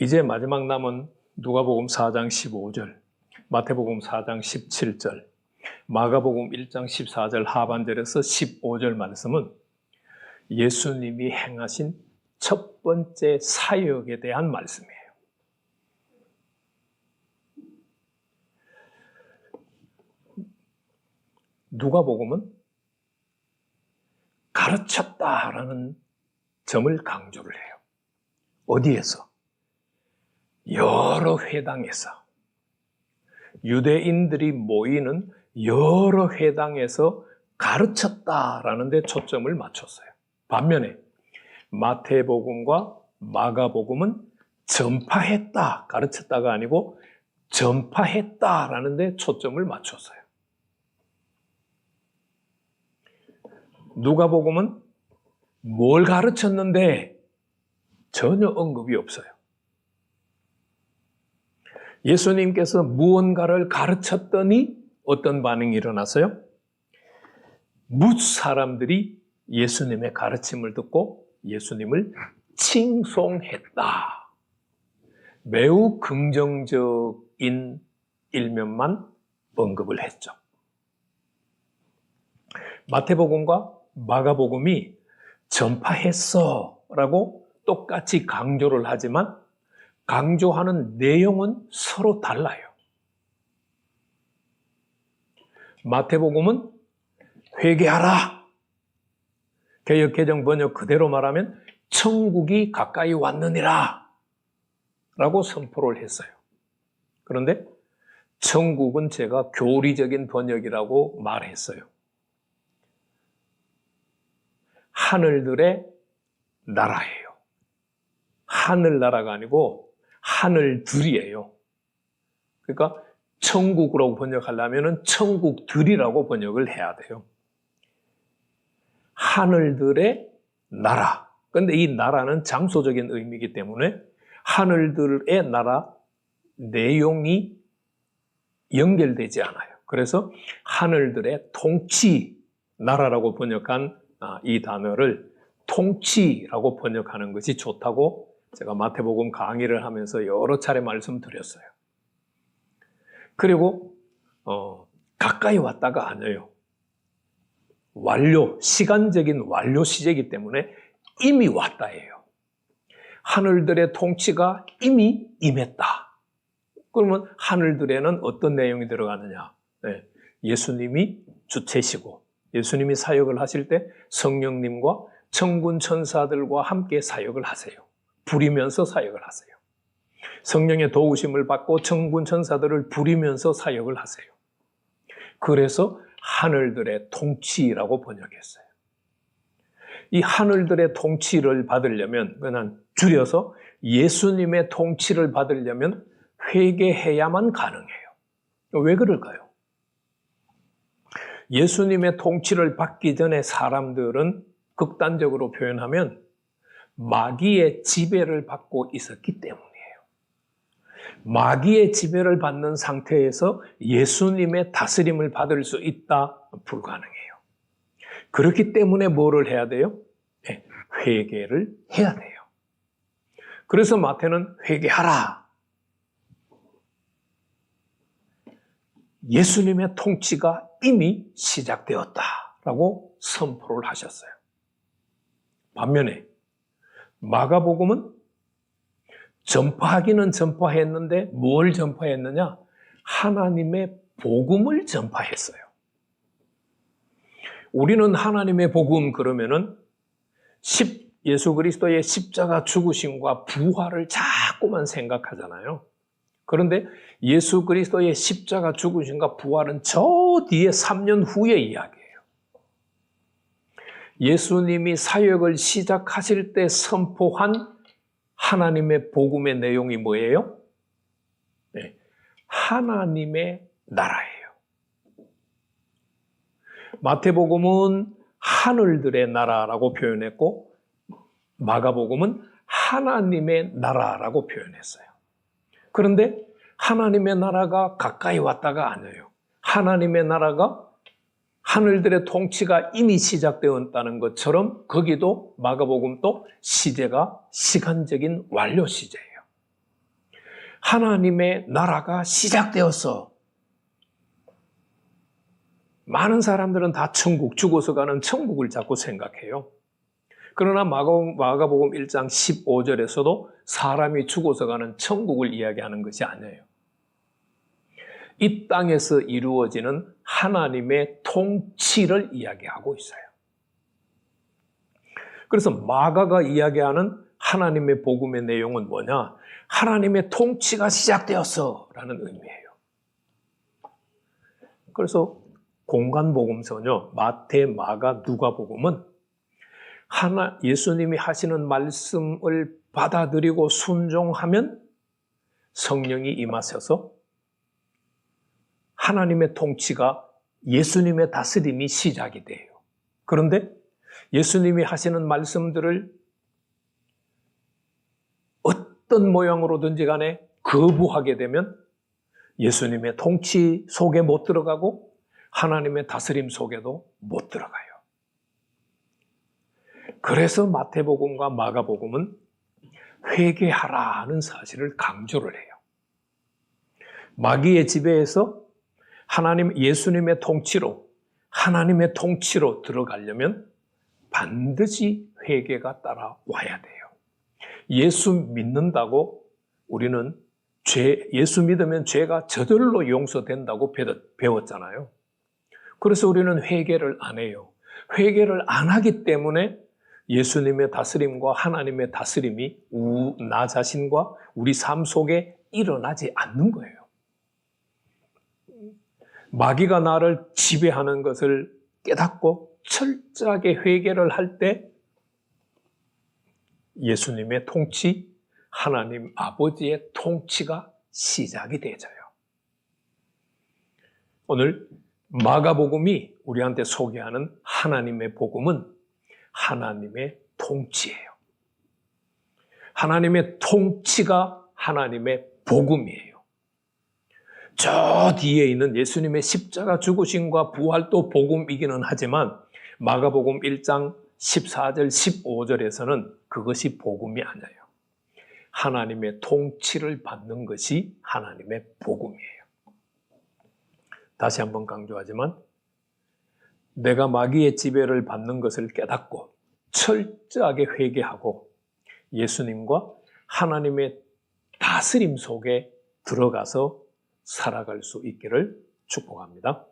이제 마지막 남은 누가복음 4장 15절, 마태복음 4장 17절, 마가복음 1장 14절 하반절에서 15절 말씀은 예수님이 행하신 첫 번째 사역에 대한 말씀이에요. 누가복음은 가르쳤다라는 점을 강조를 해요. 어디에서? 여러 회당에서. 유대인들이 모이는 여러 회당에서 가르쳤다라는 데 초점을 맞췄어요. 반면에 마태복음과 마가복음은 전파했다, 가르쳤다가 아니고 전파했다라는 데 초점을 맞췄어요. 누가복음은 뭘 가르쳤는데 전혀 언급이 없어요. 예수님께서 무언가를 가르쳤더니 어떤 반응이 일어났어요? 뭇 사람들이 예수님의 가르침을 듣고 예수님을 칭송했다. 매우 긍정적인 일면만 언급을 했죠. 마태복음과 마가복음이 전파했어 라고 똑같이 강조를 하지만 강조하는 내용은 서로 달라요. 마태복음은 회개하라. 개역개정 번역 그대로 말하면 천국이 가까이 왔느니라 라고 선포를 했어요. 그런데 천국은 제가 교리적인 번역이라고 말했어요. 하늘들의 나라예요. 하늘나라가 아니고 하늘들이에요. 그러니까 천국으로 번역하려면 천국들이라고 번역을 해야 돼요. 하늘들의 나라. 그런데 이 나라는 장소적인 의미이기 때문에 하늘들의 나라 내용이 연결되지 않아요. 그래서 하늘들의 통치, 나라라고 번역한 이 단어를 통치라고 번역하는 것이 좋다고 제가 마태복음 강의를 하면서 여러 차례 말씀드렸어요. 그리고 가까이 왔다가 아니에요. 완료, 시간적인 완료 시제이기 때문에 이미 왔다예요. 하늘들의 통치가 이미 임했다. 그러면 하늘들에는 어떤 내용이 들어가느냐? 네, 예수님이 주체시고 예수님이 사역을 하실 때 성령님과 천군 천사들과 함께 사역을 하세요. 부리면서 사역을 하세요. 성령의 도우심을 받고 천군 천사들을 부리면서 사역을 하세요. 그래서 하늘들의 통치라고 번역했어요. 이 하늘들의 통치를 받으려면, 그냥 줄여서 예수님의 통치를 받으려면 회개해야만 가능해요. 왜 그럴까요? 예수님의 통치를 받기 전에 사람들은 극단적으로 표현하면 마귀의 지배를 받고 있었기 때문이에요. 마귀의 지배를 받는 상태에서 예수님의 다스림을 받을 수 있다? 불가능해요. 그렇기 때문에 뭐를 해야 돼요? 네, 회개를 해야 돼요. 그래서 마태는 회개하라. 예수님의 통치가 이미 시작되었다라고 선포를 하셨어요. 반면에 마가복음은 전파하기는 전파했는데 뭘 전파했느냐? 하나님의 복음을 전파했어요. 우리는 하나님의 복음 그러면은 예수 그리스도의 십자가 죽으심과 부활을 자꾸만 생각하잖아요. 그런데 예수 그리스도의 십자가 죽으심과 부활은 저 뒤에 3년 후의 이야기예요. 예수님이 사역을 시작하실 때 선포한 하나님의 복음의 내용이 뭐예요? 네, 하나님의 나라예요. 마태복음은 하늘들의 나라라고 표현했고 마가복음은 하나님의 나라라고 표현했어요. 그런데 하나님의 나라가 가까이 왔다가 아니에요. 하나님의 나라가 하늘들의 통치가 이미 시작되었다는 것처럼 거기도 마가복음도 시제가 시간적인 완료 시제예요. 하나님의 나라가 시작되었어. 많은 사람들은 다 천국, 죽어서 가는 천국을 자꾸 생각해요. 그러나 마가복음 1장 15절에서도 사람이 죽어서 가는 천국을 이야기하는 것이 아니에요. 이 땅에서 이루어지는 하나님의 통치를 이야기하고 있어요. 그래서 마가가 이야기하는 하나님의 복음의 내용은 뭐냐? 하나님의 통치가 시작되었어 라는 의미예요. 그래서 공간복음서죠. 마태, 마가, 누가복음은 예수님이 하시는 말씀을 받아들이고 순종하면 성령이 임하셔서 하나님의 통치가, 예수님의 다스림이 시작이 돼요. 그런데 예수님이 하시는 말씀들을 어떤 모양으로든지 간에 거부하게 되면 예수님의 통치 속에 못 들어가고 하나님의 다스림 속에도 못 들어가요. 그래서 마태복음과 마가복음은 회개하라는 사실을 강조를 해요. 마귀의 지배에서 예수님의 통치로, 하나님의 통치로 들어가려면 반드시 회개가 따라와야 돼요. 예수 믿는다고 우리는 예수 믿으면 죄가 저절로 용서된다고 배웠잖아요. 그래서 우리는 회개를 안 해요. 회개를 안 하기 때문에 예수님의 다스림과 하나님의 다스림이 나 자신과 우리 삶 속에 일어나지 않는 거예요. 마귀가 나를 지배하는 것을 깨닫고 철저하게 회개를 할 때 예수님의 통치, 하나님 아버지의 통치가 시작이 되어져요. 오늘 마가복음이 우리한테 소개하는 하나님의 복음은 하나님의 통치예요. 하나님의 통치가 하나님의 복음이에요. 저 뒤에 있는 예수님의 십자가 죽으심과 부활도 복음이기는 하지만 마가복음 1장 14절, 15절에서는 그것이 복음이 아니에요. 하나님의 통치를 받는 것이 하나님의 복음이에요. 다시 한번 강조하지만 내가 마귀의 지배를 받는 것을 깨닫고 철저하게 회개하고 예수님과 하나님의 다스림 속에 들어가서 살아갈 수 있기를 축복합니다.